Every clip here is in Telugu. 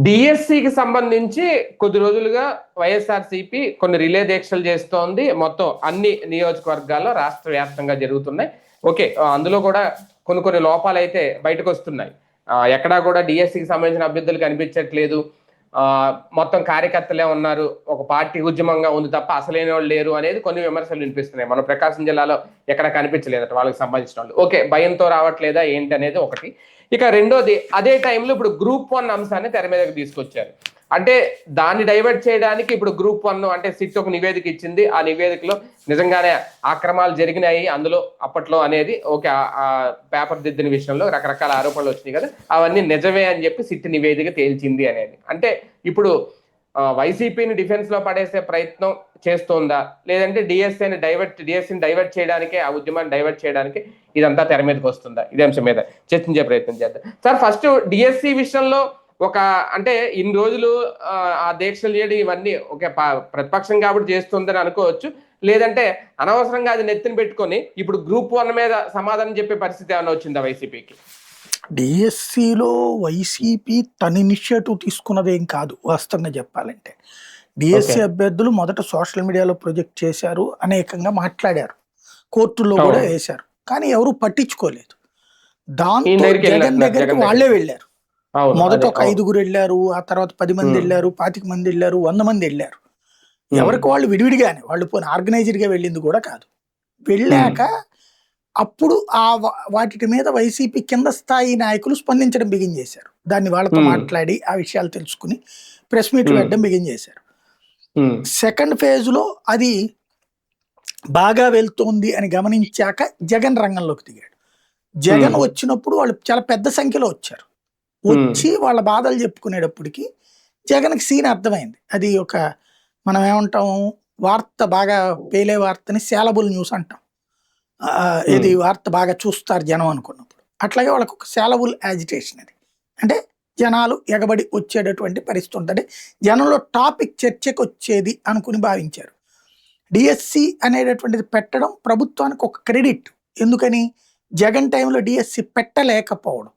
డిఎస్సికి సంబంధించి కొద్ది రోజులుగా వైఎస్ఆర్సీపీ కొన్ని రిలే దీక్షలు చేస్తోంది. మొత్తం అన్ని నియోజకవర్గాల్లో రాష్ట్ర వ్యాప్తంగా జరుగుతున్నాయి. ఓకే, అందులో కూడా కొన్ని లోపాలు అయితే బయటకు వస్తున్నాయి. ఎక్కడా కూడా డిఎస్సికి సంబంధించిన అభ్యర్థులు కనిపించట్లేదు. మొత్తం కార్యకర్తలే ఉన్నారు, ఒక పార్టీ ఉద్యమంగా ఉంది తప్ప అసలైన వాళ్ళు లేరు అనేది కొన్ని విమర్శలు వినిపిస్తున్నాయి. మన ప్రకాశం జిల్లాలో ఎక్కడ కనిపించలేదట వాళ్ళకి సంబంధించిన వాళ్ళు. ఓకే, భయంతో రావట్లేదా ఏంటి అనేది ఒకటి. ఇక రెండోది, అదే టైంలో ఇప్పుడు గ్రూప్ 1 అంశాన్ని తెర మీదకి తీసుకొచ్చారు. అంటే దాన్ని డైవర్ట్ చేయడానికి ఇప్పుడు గ్రూప్ 1 అంటే సిట్ ఒక నివేదిక ఇచ్చింది. ఆ నివేదికలో నిజంగానే అక్రమాలు జరిగినాయి అందులో అప్పట్లో అనేది ఓకే, ఆ పేపర్ దిద్దిన విషయంలో రకరకాల ఆరోపణలు వచ్చినాయి కదా, అవన్నీ నిజమే అని చెప్పి సిట్ నివేదిక తేల్చింది అనేది. అంటే ఇప్పుడు వైసీపీని డిఫెన్స్ లో పడేసే ప్రయత్నం చేస్తోందా, లేదంటే డిఎస్సిని డైవర్ట్ చేయడానికే, ఆ ఉద్యమాన్ని డైవర్ట్ చేయడానికి ఇదంతా తెర మీదకి వస్తుందా? ఇదే అంశం మీద చర్చించే ప్రయత్నం చేద్దాం. సార్, ఫస్ట్ డిఎస్సి విషయంలో ఒక అంటే ఇన్ని రోజులు ఆ దీక్షలు చేయడం ఇవన్నీ ఓకే, ప్రతిపక్షం కాబట్టి చేస్తుందని అనుకోవచ్చు, లేదంటే అనవసరంగా అది నెత్తిన పెట్టుకొని ఇప్పుడు గ్రూప్ 1 మీద సమాధానం చెప్పే పరిస్థితి ఏమైనా వచ్చిందా వైసీపీకి? డిఎస్సిలో వైసీపీ తన ఇనిషియేటివ్ తీసుకున్నదేం కాదు వాస్తవంగా చెప్పాలంటే. డిఎస్సి అభ్యర్థులు మొదట సోషల్ మీడియాలో ప్రొజెక్ట్ చేశారు, అనేకంగా మాట్లాడారు, కోర్టుల్లో కూడా వేశారు, కానీ ఎవరు పట్టించుకోలేదు. దాంతో జగన్ దగ్గరికి వాళ్ళే వెళ్ళారు. మొదట ఒక 5గురు వెళ్ళారు, ఆ తర్వాత 10 మంది వెళ్ళారు, 25 మంది వెళ్ళారు, 100 మంది వెళ్ళారు. ఎవరికి వాళ్ళు విడివిడిగానే, వాళ్ళు పోనీ ఆర్గనైజర్ గా వెళ్ళింది కూడా కాదు. వెళ్ళాక అప్పుడు వాటి మీద వైసీపీ కింద స్థాయి నాయకులు స్పందించడం బిగిన్ చేశారు. దాన్ని వాళ్ళతో మాట్లాడి ఆ విషయాలు తెలుసుకుని ప్రెస్ మీట్లు పెట్టడం బిగిన్ చేశారు. సెకండ్ ఫేజ్ లో అది బాగా వెళ్తోంది అని గమనించాక జగన్ రంగంలోకి దిగాడు. జగన్ వచ్చినప్పుడు వాళ్ళు చాలా పెద్ద సంఖ్యలో వచ్చారు. వచ్చి వాళ్ళ బాధలు చెప్పుకునేటప్పటికి జగన్కి సీన్ అర్థమైంది. అది ఒక మనం ఏమంటాం, వార్త బాగా పేలే వార్తని సేలబుల్ న్యూస్ అంటాం. ఇది వార్త బాగా చూస్తారు జనం అనుకున్నప్పుడు, అట్లాగే వాళ్ళకు ఒక సేలబుల్ యాజిటేషన్. అది అంటే జనాలు ఎగబడి వచ్చేటటువంటి పరిస్థితి ఉంటుంది, జనంలో టాపిక్ చర్చకు వచ్చేది అనుకుని భావించారు. డిఎస్సి అనేటటువంటిది పెట్టడం ప్రభుత్వానికి ఒక క్రెడిట్. ఎందుకని? జగన్ టైంలో డిఎస్సి పెట్టలేకపోవడం.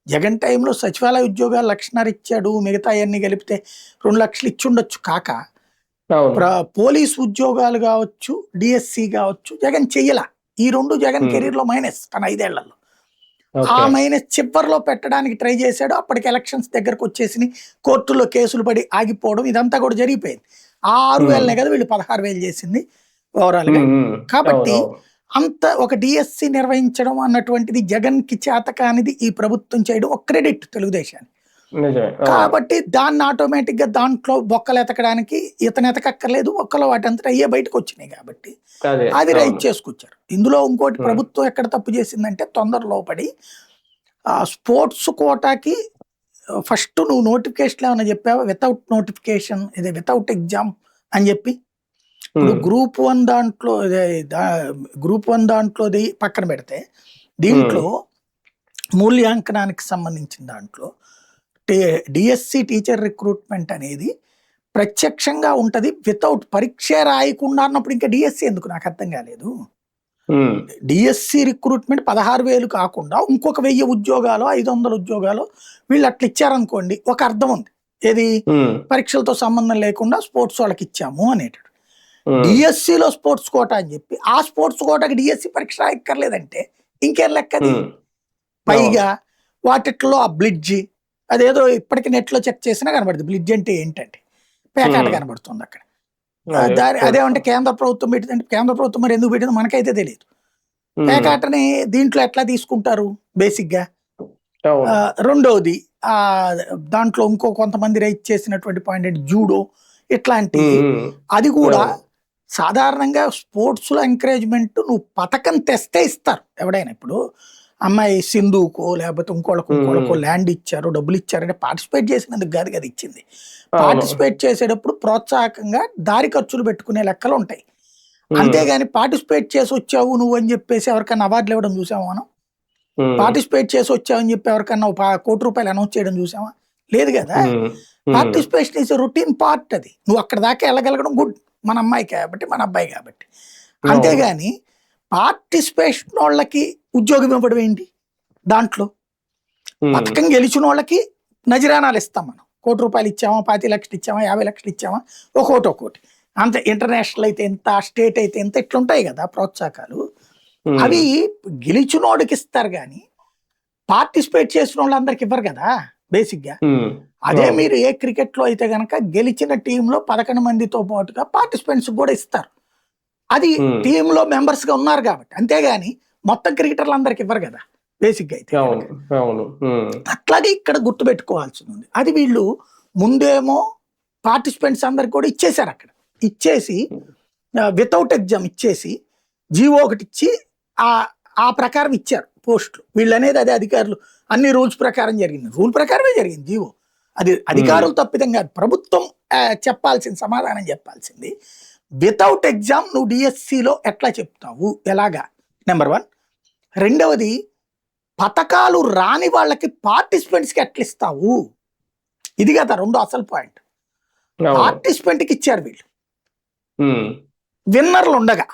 జగన్ టైంలో సచివాలయ ఉద్యోగాలు 1,50,000 ఇచ్చాడు, మిగతా అన్ని కలిపితే 2 లక్షలు ఇచ్చుండొచ్చు. కాక పోలీస్ ఉద్యోగాలు కావచ్చు, డిఎస్సి కావచ్చు, జగన్ చెయ్యలా. ఈ 2 జగన్ కెరీర్ లో మైనస్ తన 5 ఏళ్లలో. ఆ మైనస్ చివరిలో పెట్టడానికి ట్రై చేశాడు. అప్పటికి ఎలక్షన్స్ దగ్గరకు వచ్చేసి కోర్టులో కేసులు పడి ఆగిపోవడం ఇదంతా కూడా జరిగిపోయింది. ఆ 6,000నే కదా వీళ్ళు 16,000 చేసింది ఓవరాల్ గా. కాబట్టి అంత ఒక డిఎస్సి నిర్వహించడం అన్నటువంటిది జగన్ కి చేతకానిది ఈ ప్రభుత్వం చేయడం ఒక క్రెడిట్ తెలుగుదేశానికి. కాబట్టి దాన్ని ఆటోమేటిక్ గా దాంట్లో బొక్కలు ఎతకడానికి ఇతను ఎతకక్కర్లేదు, ఒక్కలో వాటంతా అయ్యే బయటకు వచ్చినాయి కాబట్టి అది రైట్ చేసుకొచ్చారు. ఇందులో ఇంకోటి ప్రభుత్వం ఎక్కడ తప్పు చేసిందంటే తొందరలో పడి స్పోర్ట్స్ కోటాకి ఫస్ట్ నువ్వు నోటిఫికేషన్ ఏమైనా చెప్పావా? వితౌట్ నోటిఫికేషన్, ఇది వితౌట్ ఎగ్జామ్ అని చెప్పి ఇప్పుడు గ్రూప్ 1 దాంట్లోది పక్కన పెడితే దీంట్లో మూల్యాంకనానికి సంబంధించిన దాంట్లో డిఎస్సి టీచర్ రిక్రూట్మెంట్ అనేది ప్రత్యక్షంగా ఉంటది, వితౌట్ పరీక్ష రాయకుండా అన్నప్పుడు ఇంకా డిఎస్సి ఎందుకు నాకు అర్థం కాలేదు. డిఎస్సి రిక్రూట్మెంట్ 16,000 కాకుండా ఇంకొక 1000 ఉద్యోగాలు 500 ఉద్యోగాలు వీళ్ళు అట్లా ఇచ్చారనుకోండి, ఒక అర్థం ఉంది. ఏది? పరీక్షలతో సంబంధం లేకుండా స్పోర్ట్స్ వాళ్ళకి ఇచ్చాము అనేటట్టు. డిఎస్సిలో స్పోర్ట్స్ కోటా అని చెప్పి ఆ స్పోర్ట్స్ కోటాకి డిఎస్సి పరీక్ష రాయక్కర్లేదంటే ఇంకేం లెక్కది? పైగా వాటిట్లో ఆ బ్లిడ్జి అదేదో ఇప్పటికి నెట్ లో చెక్ చేసినా కనబడుతుంది. బ్లిడ్జ్ అంటే ఏంటంటే పేకాట కనబడుతుంది అక్కడ. అదేమంటే కేంద్ర ప్రభుత్వం పెట్టిందంటే కేంద్ర ప్రభుత్వం మరి ఎందుకు పెట్టిందో మనకైతే తెలియదు. పేకాటని దీంట్లో ఎట్లా తీసుకుంటారు బేసిక్ గా? రెండవది దాంట్లో ఇంకో కొంతమంది రైట్ చేసినటువంటి పాయింట్ అంటే జూడో ఇట్లాంటి, అది కూడా సాధారణంగా స్పోర్ట్స్ లో ఎంకరేజ్మెంట్ నువ్వు పథకం తెస్తే ఇస్తారు ఎవడైనా. ఇప్పుడు అమ్మాయి సింధుకో లేకపోతే ఇంకోళ్ళకో ల్యాండ్ ఇచ్చారు, డబ్బులు ఇచ్చారంటే పార్టిసిపేట్ చేసినందుకు కాదు కదా ఇచ్చింది. పార్టిసిపేట్ చేసేటప్పుడు ప్రోత్సాహకంగా దారి ఖర్చులు పెట్టుకునే లెక్కలు ఉంటాయి. అంతేగాని పార్టిసిపేట్ చేసి వచ్చావు నువ్వు అని చెప్పేసి ఎవరికన్నా అవార్డులు ఇవ్వడం చూసావా మనం? పార్టిసిపేట్ చేసి వచ్చావు అని చెప్పి ఎవరికన్నా ₹1 కోటి అనౌన్స్ చేయడం చూసావా? లేదు కదా. Participation is routine part. అది నువ్వు అక్కడ దాకా వెళ్ళగలగడం గుడ్, మన అమ్మాయి కాబట్టి మన అబ్బాయి కాబట్టి. అంతేగాని పార్టిసిపేషన్ వాళ్ళకి ఉద్యోగం ఇవ్వడం ఏంటి? దాంట్లో పథకం గెలిచిన వాళ్ళకి నజరానాలు ఇస్తాం మనం, ₹1,00,00,000 ఇచ్చామా, 25 లక్షలు ఇచ్చామా, 50 లక్షలు ఇచ్చామా, ఒక్కోటి అంతే. ఇంటర్నేషనల్ అయితే ఎంత, స్టేట్ అయితే ఎంత, ఇట్లుంటాయి కదా ప్రోత్సాహకాలు. అవి గెలిచినోడికి ఇస్తారు కానీ పార్టిసిపేట్ చేసిన వాళ్ళందరికి ఇవ్వరు కదా బేసిక్ గా. అదే మీరు ఏ క్రికెట్ లో అయితే గనక గెలిచిన టీంలో 11 మందితో పాటుగా పార్టిసిపెంట్స్ కూడా ఇస్తారు. అది టీంలో మెంబర్స్ గా ఉన్నారు కాబట్టి, అంతేగాని మొత్తం క్రికెటర్లు అందరికి ఇవ్వరు కదా బేసిక్ గా అయితే. అట్లాగే ఇక్కడ గుర్తుపెట్టుకోవాల్సి ఉంది. అది వీళ్ళు ముందేమో పార్టిసిపెంట్స్ అందరికి కూడా ఇచ్చేశారు. అక్కడ ఇచ్చేసి వితౌట్ ఎగ్జామ్ ఇచ్చేసి జీవో ఒకటి ఇచ్చి ఆ ప్రకారం ఇచ్చారు పోస్టులు. వీళ్ళు అనేది అదే అధికారులు అన్ని రూల్స్ ప్రకారం జరిగింది, రూల్ ప్రకారమే జరిగింది జీవో. అది అధికారులు తప్పిదం కాదు, ప్రభుత్వం చెప్పాల్సింది, సమాధానం చెప్పాల్సింది. వితౌట్ ఎగ్జామ్ నువ్వు డిఎస్సిలో ఎట్లా చెప్తావు, ఎలాగా, నెంబర్ 1. రెండవది, పథకాలు రాని వాళ్ళకి పార్టిసిపెంట్స్కి ఎట్లా ఇస్తావు, ఇది కదా రెండో అసలు పాయింట్. పార్టిసిపెంట్కి ఇచ్చారు వీళ్ళు, విన్నర్లు ఉండగా.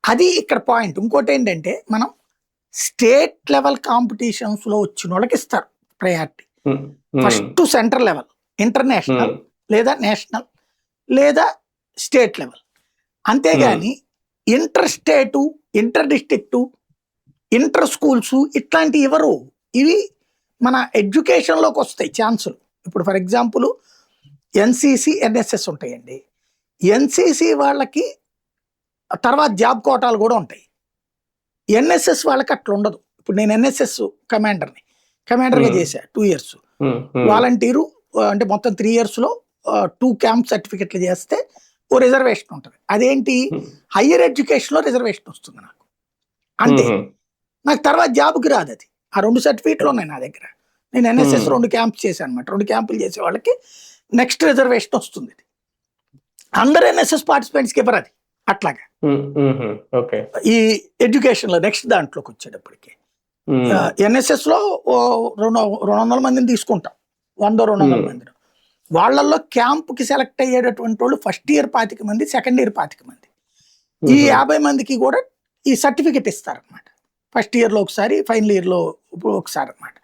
అది ఇక్కడ పాయింట్. ఇంకోటి ఏంటంటే, మనం స్టేట్ లెవెల్ కాంపిటీషన్స్ లో వచ్చిన వాళ్ళకి ఇస్తారు priority. First central level, international లేదా నేషనల్ లేదా స్టేట్ లెవెల్. అంతేగాని ఇంటర్ స్టేటు, ఇంటర్ డిస్ట్రిక్టు, ఇంటర్ స్కూల్స్ ఇట్లాంటివి ఇవ్వరు. ఇవి మన ఎడ్యుకేషన్లోకి వస్తాయి ఛాన్సులు. ఇప్పుడు ఫర్ ఎగ్జాంపుల్ ఎన్సిసి, ఎన్ఎస్ఎస్ ఉంటాయండి. ఎన్సిసి వాళ్ళకి తర్వాత జాబ్ కోటాలు కూడా ఉంటాయి. ఎన్ఎస్ఎస్ వాళ్ళకి అట్లా ఉండదు. ఇప్పుడు నేను ఎన్ఎస్ఎస్ కమాండర్గా చేశా 2 years. వాలంటీరు అంటే మొత్తం 3 yearsలో 2 క్యాంప్ సర్టిఫికెట్లు చేస్తే ఓ రిజర్వేషన్ ఉంటుంది. అదేంటి, హయ్యర్ ఎడ్యుకేషన్లో రిజర్వేషన్ వస్తుంది నాకు, అంతే. నాకు తర్వాత జాబ్కి రాదు అది. ఆ 2 సర్టిఫికెట్లు ఉన్నాయి నా దగ్గర. నేను ఎన్ఎస్ఎస్ 2 క్యాంప్స్ చేశాను అనమాట. 2 క్యాంపులు చేసే వాళ్ళకి నెక్స్ట్ రిజర్వేషన్ వస్తుంది. అందరు ఎన్ఎస్ఎస్ పార్టిసిపెంట్స్కి ఇవ్వరు అది. అట్లాగా ఈ ఎడ్యుకేషన్ లో నెక్స్ట్ దాంట్లోకి వచ్చేటప్పటికి ఎన్ఎస్ఎస్ లో 200 మందిని తీసుకుంటాం, 100-200 మందిని. వాళ్ళల్లో క్యాంప్కి సెలెక్ట్ అయ్యేటటువంటి వాళ్ళు ఫస్ట్ ఇయర్ 25 మంది, సెకండ్ ఇయర్ 25 మంది. ఈ 50 మందికి కూడా ఈ సర్టిఫికెట్ ఇస్తారనమాట. ఫస్ట్ ఇయర్లో ఒకసారి, ఫైనల్ ఇయర్లో ఒకసారి అనమాట.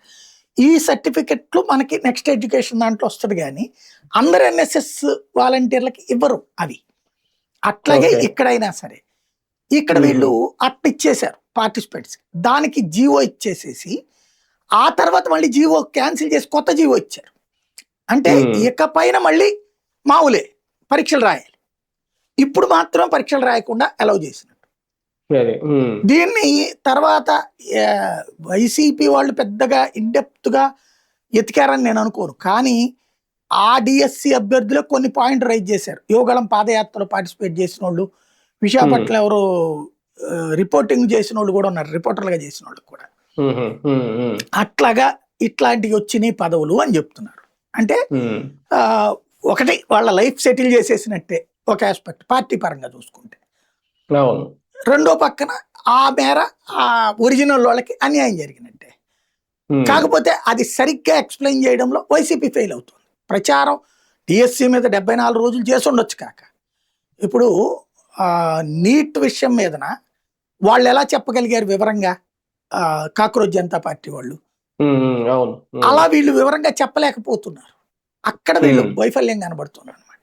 ఈ సర్టిఫికెట్లు మనకి నెక్స్ట్ ఎడ్యుకేషన్ దాంట్లో వస్తుంది కానీ అందరు ఎన్ఎస్ఎస్ వాలంటీర్లకి ఇవ్వరు అవి. అట్లాగే ఇక్కడైనా సరే, ఇక్కడ వీళ్ళు అట్లా ఇచ్చేశారు పార్టిసిపెంట్స్. దానికి జీవో ఇచ్చేసేసి ఆ తర్వాత మళ్ళీ జీవో క్యాన్సిల్ చేసి కొత్త జీవో ఇచ్చారు. అంటే ఇకపైన మళ్ళీ మామూలే పరీక్షలు రాయాలి. ఇప్పుడు మాత్రం పరీక్షలు రాయకుండా అలౌ చేసినట్టు. దీన్ని తర్వాత వైసీపీ వాళ్ళు పెద్దగా ఇన్డెప్త్గా ఎతికారని నేను అనుకోను. కానీ ఆ డిఎస్సి అభ్యర్థులు కొన్ని పాయింట్ రైజ్ చేశారు. యువగళం పాదయాత్రలో పార్టిసిపేట్ చేసిన వాళ్ళు, విశాఖపట్నం ఎవరు రిపోర్టింగ్ చేసిన వాళ్ళు కూడా ఉన్నారు, రిపోర్టర్లుగా చేసిన వాళ్ళు కూడా. అట్లాగా ఇట్లాంటివి వచ్చినాయి పదవులు అని చెప్తున్నారు. అంటే ఒకటి వాళ్ళ లైఫ్ సెటిల్ చేసేసినట్టే ఒక ఆస్పెక్ట్ పార్టీ పరంగా చూసుకుంటే. రెండో పక్కన ఆ మేర ఆ ఒరిజినల్ వాళ్ళకి అన్యాయం జరిగినట్టే. కాకపోతే అది సరిగ్గా ఎక్స్ప్లెయిన్ చేయడంలో వైసీపీ ఫెయిల్ అవుతుంది. ప్రచారం డిఎస్సి మీద 74 రోజులు చేసి ఉండొచ్చు కాక, ఇప్పుడు నీట్ విషయం మీదన వాళ్ళు ఎలా చెప్పగలిగారు వివరంగా, కాక్రోచ్ జనతా పార్టీ వాళ్ళు అలా వీళ్ళు వివరంగా చెప్పలేకపోతున్నారు. అక్కడ వీళ్ళు వైఫల్యం కనబడుతున్నారు అనమాట.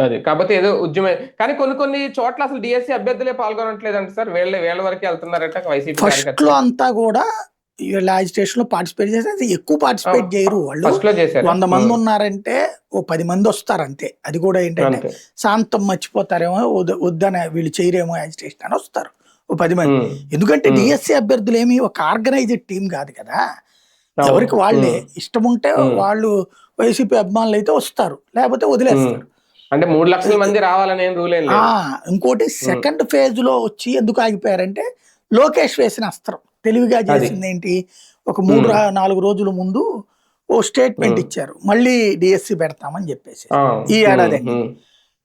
అది కాకపోతే ఏదో ఉద్యమే, కానీ కొన్ని చోట్ల అసలు డిఎస్సి అభ్యర్థులే పాల్గొనట్లేదు అంటే సార్, వీళ్ళ వరకే వెళ్తున్నారట వైసీపీ. ఫస్ట్ లో అంతా కూడా వీళ్ళ అజిటేషన్ లో పార్టిసిపేట్ చేస్తే ఎక్కువ పార్టిసిపేట్ చేయరు వాళ్ళు. 100 మంది ఉన్నారంటే ఓ 10 మంది వస్తారు అంతే. అది కూడా ఏంటంటే శాంతం మర్చిపోతారేమో, వద్దనే వీళ్ళు చేయరేమో అజిటేషన్ అని వస్తారు ఓ 10 మంది. ఎందుకంటే డిఎస్సి అభ్యర్థులు ఏమి ఒక ఆర్గనైజ్డ్ టీం కాదు కదా. ఎవరికి వాళ్ళే ఇష్టం ఉంటే వాళ్ళు వైసీపీ అభిమానులు అయితే వస్తారు, లేకపోతే వదిలేస్తారు. అంటే 3 లక్షల మంది రావాలనే రూల్ ఏం లేదు. ఇంకోటి సెకండ్ ఫేజ్ లో వచ్చి ఎందుకు ఆగిపోయారంటే, లోకేష్ వేసిన అస్త్రం తెలివిగా చేసింది ఏంటి, ఒక 3-4 రోజుల ముందు ఓ స్టేట్మెంట్ ఇచ్చారు, మళ్ళీ డిఎస్సి పెడతామని చెప్పేసి ఈ ఏడాది.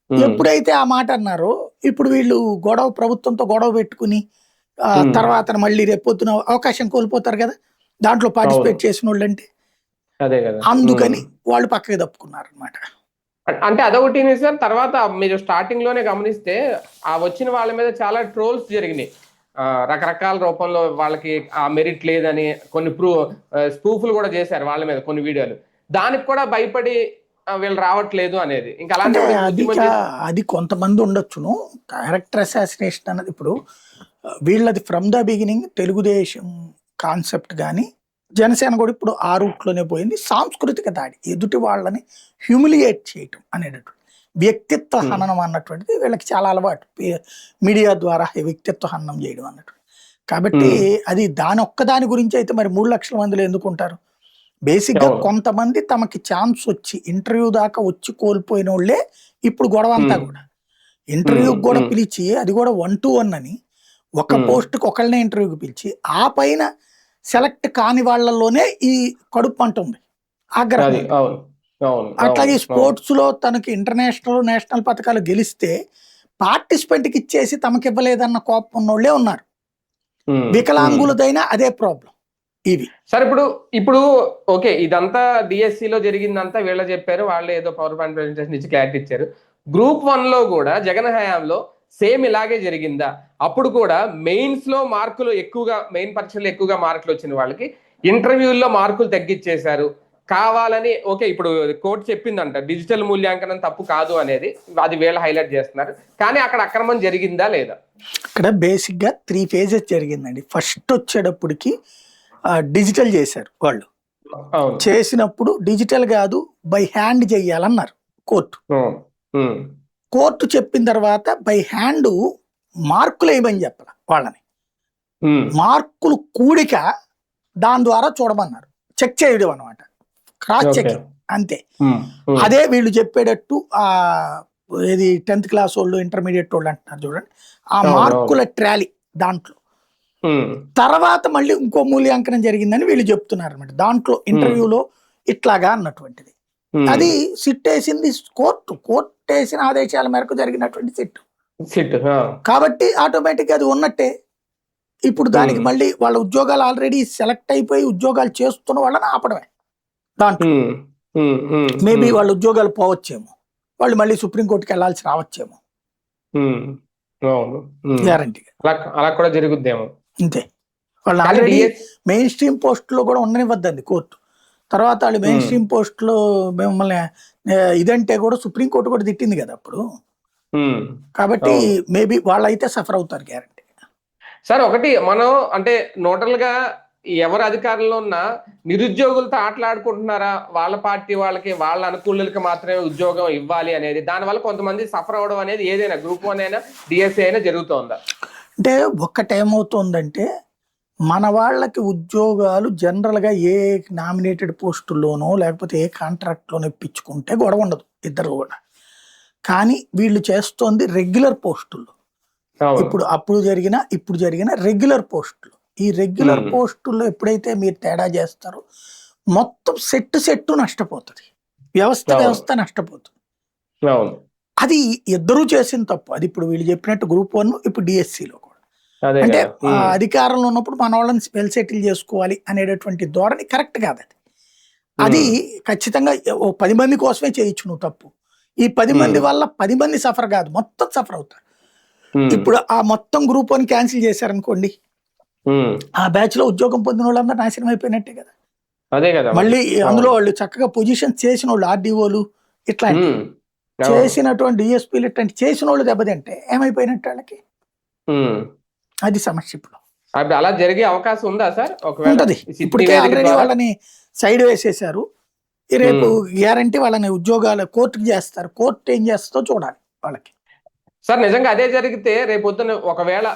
ఎప్పుడైతే ఆ మాట అన్నారో, ఇప్పుడు వీళ్ళు ప్రభుత్వంతో గొడవ పెట్టుకుని తర్వాత మళ్ళీ రేపొద్దున అవకాశం కోల్పోతారు కదా దాంట్లో పార్టిసిపేట్ చేసిన వాళ్ళు. అంటే అందుకని వాళ్ళు పక్కకి తప్పుకున్నారు అనమాట. అంటే అదొకటి సార్. తర్వాత మీరు స్టార్టింగ్ లోనే గమనిస్తే ఆ వచ్చిన వాళ్ళ మీద చాలా ట్రోల్స్ జరిగినాయి. రకరకాల రూపంలో వాళ్ళకి ఆ మెరిట్ లేదని కొన్ని స్పూఫ్లు కూడా చేశారు వాళ్ళ మీద కొన్ని వీడియోలు. దానికి కూడా భయపడి వీళ్ళు రావట్లేదు అనేది. ఇంకా అంటే అలాంటి అది కొంతమంది ఉండొచ్చును. క్యారెక్టర్ అసాసినేషన్ అన్నది ఇప్పుడు వీళ్ళది from the beginning Telugu Desam concept కానీ జనసేన కూడా ఇప్పుడు ఆ రూట్లోనే పోయింది. సాంస్కృతిక దాడి, ఎదుటి వాళ్ళని హ్యూమిలియేట్ చేయటం అనేటటువంటి వ్యక్తిత్వ హననం అన్నటువంటిది వీళ్ళకి చాలా అలవాటు. మీడియా ద్వారా వ్యక్తిత్వ హననం చేయడం అన్నటువంటి. కాబట్టి అది దాని ఒక్కదాని గురించి అయితే మరి 3 లక్షల మందిలో ఎందుకుంటారు? బేసిక్గా కొంతమంది తమకి ఛాన్స్ వచ్చి ఇంటర్వ్యూ దాకా వచ్చి కోల్పోయిన వాళ్ళే ఇప్పుడు గొడవ అంతా కూడా. ఇంటర్వ్యూకి కూడా పిలిచి, అది కూడా 1-to-1 అని ఒక పోస్ట్కి ఒకళ్ళనే ఇంటర్వ్యూకి పిలిచి ఆ పైన సెలెక్ట్ కాని వాళ్ళలోనే ఈ కడుపు అంటుంది ఆగ్రహం. అట్లాగే స్పోర్ట్స్ లో తనకి ఇంటర్నేషనల్ నేషనల్ పథకాలు గెలిస్తే పార్టిసిపెంట్కి ఇచ్చేసి తమకి ఇవ్వలేదన్న కోపం ఉన్నోళ్ళే ఉన్నారు. వికలాంగులదైనా అదే ప్రాబ్లం. ఇవి సార్ ఇప్పుడు ఓకే, ఇదంతా డిఎస్సిలో జరిగిందంతా వీళ్ళ చెప్పారు, వాళ్ళు ఏదో పవర్ పాయింట్ ప్రెజెంటేషన్ ఇచ్చి క్లారిటీ ఇచ్చారు. గ్రూప్ 1లో కూడా జగన్ హయాంలో సేమ్ ఇలాగే జరిగిందా? అప్పుడు కూడా మెయిన్స్ లో మార్కులు ఎక్కువగా, మెయిన్ పరీక్షల్లో ఎక్కువగా మార్కులు వచ్చిన వాళ్ళకి ఇంటర్వ్యూల్లో మార్కులు తగ్గించేశారు కావాలని. ఓకే, ఇప్పుడు కోర్టు చెప్పిందంట డిజిటల్ మూల్యాంకనం తప్పు కాదు అనేది, అది వీళ్ళు హైలైట్ చేస్తున్నారు. కానీ అక్కడ అక్రమం జరిగిందా లేదా? ఇక్కడ బేసిక్ గా 3 phases జరిగిందండి. ఫస్ట్ వచ్చేటప్పటికి డిజిటల్ చేశారు వాళ్ళు. చేసినప్పుడు డిజిటల్ కాదు బై హ్యాండ్ చెయ్యాలన్నారు కోర్టు. కోర్టు చెప్పిన తర్వాత బై హ్యాండ్ మార్కులు వేయమని చెప్పాల వాళ్ళని. మార్కులు కూడిక దాని ద్వారా చూడమన్నారు. చెక్ చేయడం అనమాట, క్రాస్ చెకింగ్ అంతే. అదే వీళ్ళు చెప్పేటట్టు ఏది 10th క్లాస్ వాళ్ళు ఇంటర్మీడియట్ వాళ్ళు అంటున్నారు చూడండి, ఆ మార్కుల ట్రాలీ దాంట్లో తర్వాత మళ్ళీ ఇంకో మూల్యాంకనం జరిగిందని వీళ్ళు చెప్తున్నారు అనమాట. దాంట్లో ఇంటర్వ్యూలో ఇట్లాగా అన్నటువంటిది. అది సిట్ వేసింది కోర్టు వేసిన ఆదేశాల మేరకు జరిగినటువంటి సిట్ కాబట్టి ఆటోమేటిక్ అది ఉన్నట్టే. ఇప్పుడు దానికి మళ్ళీ వాళ్ళ ఉద్యోగాలు ఆల్రెడీ సెలెక్ట్ అయిపోయి ఉద్యోగాలు చేస్తున్న వాళ్ళని ఆపడమే. దాంట్లో మేబీ వాళ్ళ ఉద్యోగాలు పోవచ్చేమో, వాళ్ళు మళ్ళీ సుప్రీంకోర్టుకి వెళ్ళాల్సి రావచ్చేమో, గ్యారంటీగా అలా కూడా జరుగుద్దేమో. అంతే. వాళ్ళు ఆల్రెడీ మెయిన్ స్ట్రీమ్ పోస్టులో కూడా ఉండనివ్వద్దండి కోర్టు. తర్వాత వాళ్ళు మెయిన్ స్ట్రీమ్ పోస్టులో మిమ్మల్ని ఇదంటే కూడా సుప్రీంకోర్టు కూడా తిట్టింది కదా అప్పుడు. కాబట్టి మేబీ వాళ్ళైతే సఫర్ అవుతారు గ్యారంటీ. సార్ ఒకటి మనం అంటే నోటల్ గా ఎవరు అధికారంలో ఉన్నా నిరుద్యోగులతో ఆటలాడుకుంటున్నారా? వాళ్ళ పార్టీ వాళ్ళకి, వాళ్ళ అనుకూలులకి మాత్రమే ఉద్యోగం ఇవ్వాలి అనేది, దానివల్ల కొంతమంది సఫర్ అవడం అనేది ఏదైనా గ్రూప్ 1 అయినా డిఎస్సి అయినా జరుగుతుందా? అంటే ఒక్కటేమవుతుందంటే మన వాళ్ళకి ఉద్యోగాలు జనరల్గా ఏ నామినేటెడ్ పోస్టుల్లోనో లేకపోతే ఏ కాంట్రాక్ట్లోనో ఇప్పించుకుంటే గొడవ ఉండదు ఇద్దరు కూడా. కానీ వీళ్ళు చేస్తోంది రెగ్యులర్ పోస్టుల్లో. ఇప్పుడు జరిగిన రెగ్యులర్ పోస్టులు. ఈ రెగ్యులర్ పోస్టుల్లో ఎప్పుడైతే మీరు తేడా చేస్తారో మొత్తం సెట్ నష్టపోతుంది, వ్యవస్థ నష్టపోతుంది. అది ఇద్దరూ చేసిన తప్పు. అది ఇప్పుడు వీళ్ళు చెప్పినట్టు గ్రూప్ 1, ఇప్పుడు డిఎస్సిలో కూడా. అంటే అధికారంలో ఉన్నప్పుడు మన వాళ్ళని వెల్ సెటిల్ చేసుకోవాలి అనేటటువంటి ధోరణి కరెక్ట్ కాదు. అది ఖచ్చితంగా 10 మంది కోసమే చేయొచ్చు నువ్వు తప్పు. ఈ 10 మంది వల్ల 10 మంది సఫర్ కాదు, మొత్తం సఫర్ అవుతారు. ఇప్పుడు ఆ మొత్తం గ్రూప్ 1 క్యాన్సిల్ చేశారనుకోండి, ఆ బ్యాచ్ లో ఉద్యోగం పొందిన వాళ్ళందరూ నాశనం అయిపోయినట్టే కదా. మళ్ళీ అందులో వాళ్ళు చక్కగా పొజిషన్ చేసిన వాళ్ళు, ఆర్డీఓలు ఇట్లాంటి చేసినటువంటి డిఎస్పీలు ఇట్లాంటి చేసిన వాళ్ళు దెబ్బతింటే ఏమైపోయినట్టు వాళ్ళకి. అది సమస్య. ఇప్పుడు అలా జరిగే అవకాశం ఉందా సార్? ఉంటది. ఇప్పటికే ఆల్రెడీ వాళ్ళని సైడ్ వేసేసారు. రేపు గ్యారంటీ వాళ్ళని ఉద్యోగాలు కోర్టుకి చేస్తారు. కోర్టు ఏం చేస్తుందో చూడాలి వాళ్ళకి. సార్ నిజంగా అదే జరిగితే రేపు పొద్దున ఒకవేళ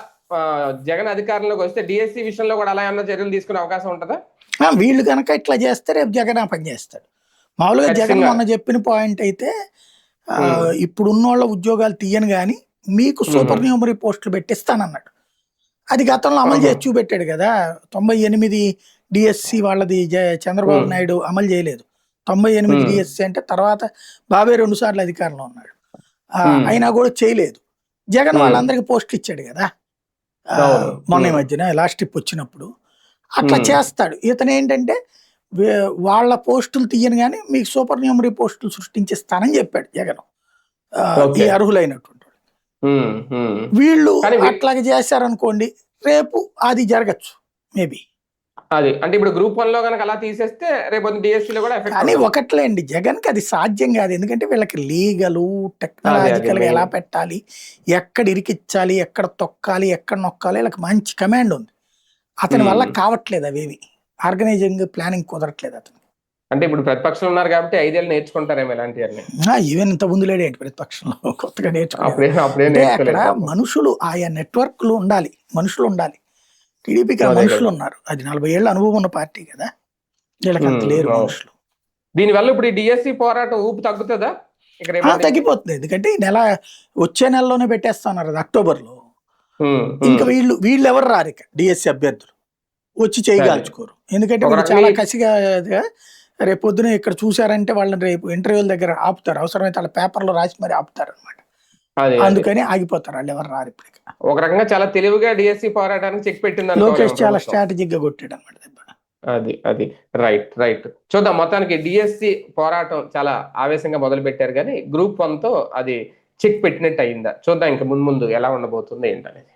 జగన్ అధికారంలోకి వస్తే డిఎస్సి విషయంలో కూడా అలా ఏమన్నా చర్యలు తీసుకునే అవకాశం ఉంటుందా? వీళ్ళు కనుక ఇట్లా చేస్తే రేపు జగన్ పని చేస్తాడు. మామూలుగా జగన్ మొన్న చెప్పిన పాయింట్ అయితే ఇప్పుడు ఉన్నోళ్ళ ఉద్యోగాలు తీయను కానీ మీకు సూపర్ న్యూమరీ పోస్టులు పెట్టిస్తానన్నాడు. అది గతంలో అమలు చేసి చూపెట్టాడు కదా. 98 డిఎస్సి వాళ్ళది చంద్రబాబు నాయుడు అమలు చేయలేదు. 98 డిఎస్సి అంటే తర్వాత బాబే 2 సార్లు అధికారంలో ఉన్నాడు, అయినా కూడా చేయలేదు. జగన్ వాళ్ళందరికీ పోస్టులు ఇచ్చాడు కదా మొన్న మధ్యన లాస్ట్ ట్రిప్ వచ్చినప్పుడు. అట్లా చేస్తాడు ఇతను. ఏంటంటే వాళ్ళ పోస్టులు తీయను కానీ మీకు సూపర్ న్యూమరీ పోస్టులు సృష్టించిస్తానని చెప్పాడు జగన్ ఈ అర్హులైనటువంటి. వీళ్ళు అట్లాగే చేశారనుకోండి, రేపు అది జరగచ్చు మేబీ. అది అంటే ఇప్పుడు గ్రూప్ 1 లో కనుక అలా తీసేస్తే రేపు డిఎస్సి లో కూడా ఎఫెక్ట్ కానీ ఒకట్లేండి, జగన్కి అది సాధ్యం కాదు. ఎందుకంటే వీళ్ళకి లీగలు అదే టెక్నాలజికల్గా main. ఎలా పెట్టాలి, ఎక్కడ ఇరికిచ్చాలి, ఎక్కడ తొక్కాలి, ఎక్కడ నొక్కాలి, వీళ్ళకి మంచి కమాండ్ ఉంది. అతని వల్ల కావట్లేదు అవేవి. ఆర్గనైజింగ్ ప్లానింగ్ కుదరట్లేదు అతను. అంటే ఇప్పుడు ప్రతిపక్షంలో ఉన్నారు కాబట్టి 5 ఏళ్ళు నేర్చుకుంటారేమో ఇలాంటివన్నీ. ఈవెన్ ఇంత ముందు లేడేంటి ప్రతిపక్షంలో కొత్తగా నేర్చుకునే. అప్పుడే అంటే అక్కడ నేర్చుకోలేదు పాపం. మనుషులు ఆయా నెట్వర్క్లు ఉండాలి, మనుషులు ఉండాలి. టీడీపీకి అదే మనుషులు కదా. ఉన్నారు, అది 40 ఏళ్ళ అనుభవం ఉన్న పార్టీ కదా, వీళ్ళకి అంత లేరు అవును. మనుషులు. దీనివల్ల ఇప్పుడు ఈ డిఎస్సి పోరాటం ఊపు తగ్గుతుందా ఇక రేపు నుంచి? తగ్గిపోతుంది. ఎందుకంటే ఈ నెల వచ్చే నెలలోనే పెట్టేస్తున్నారు అది అక్టోబర్లో. ఉమ్, ఇంకా ఉమ్. వీళ్ళు ఎవరు రారు ఇక డిఎస్సి అభ్యర్థులు వచ్చి చేయగాల్చుకోరు. ఎందుకంటే ఒక వీళ్ళు రకంగా చాలా కసిగా రేపు పొద్దున ఇక్కడ చూసారంటే వాళ్ళని రేపు ఇంటర్వ్యూల దగ్గర ఆపుతారు, అవసరమైతే వాళ్ళ పేపర్లో రాసి మరి ఆపుతారు అనమాట. అదే అదే. అందుకని ఆగిపోతారు, వాళ్ళు ఎవరు రారు ఇప్పుడు ఇక. ఒక రకంగా చాలా తెలివిగా డిఎస్సి పోరాటానికి చెక్ పెట్టింది లోకేష్ అనుకోవాలేమో చాలా ప్రభుత్వం. స్ట్రాటజిక్ గా కొట్టాడు అనమాట దెబ్బ. అది రైట్ రైట్. చూద్దాం, మొత్తానికి డిఎస్సి పోరాటం చాలా ఆవేశంగా మొదలు పెట్టారు కానీ గ్రూప్ 1 తో అది చెక్ పెట్టినట్టు అయిందా చూద్దాం, ఇంకా ముందు ఎలా ఉండబోతుంది ఏంటనేది.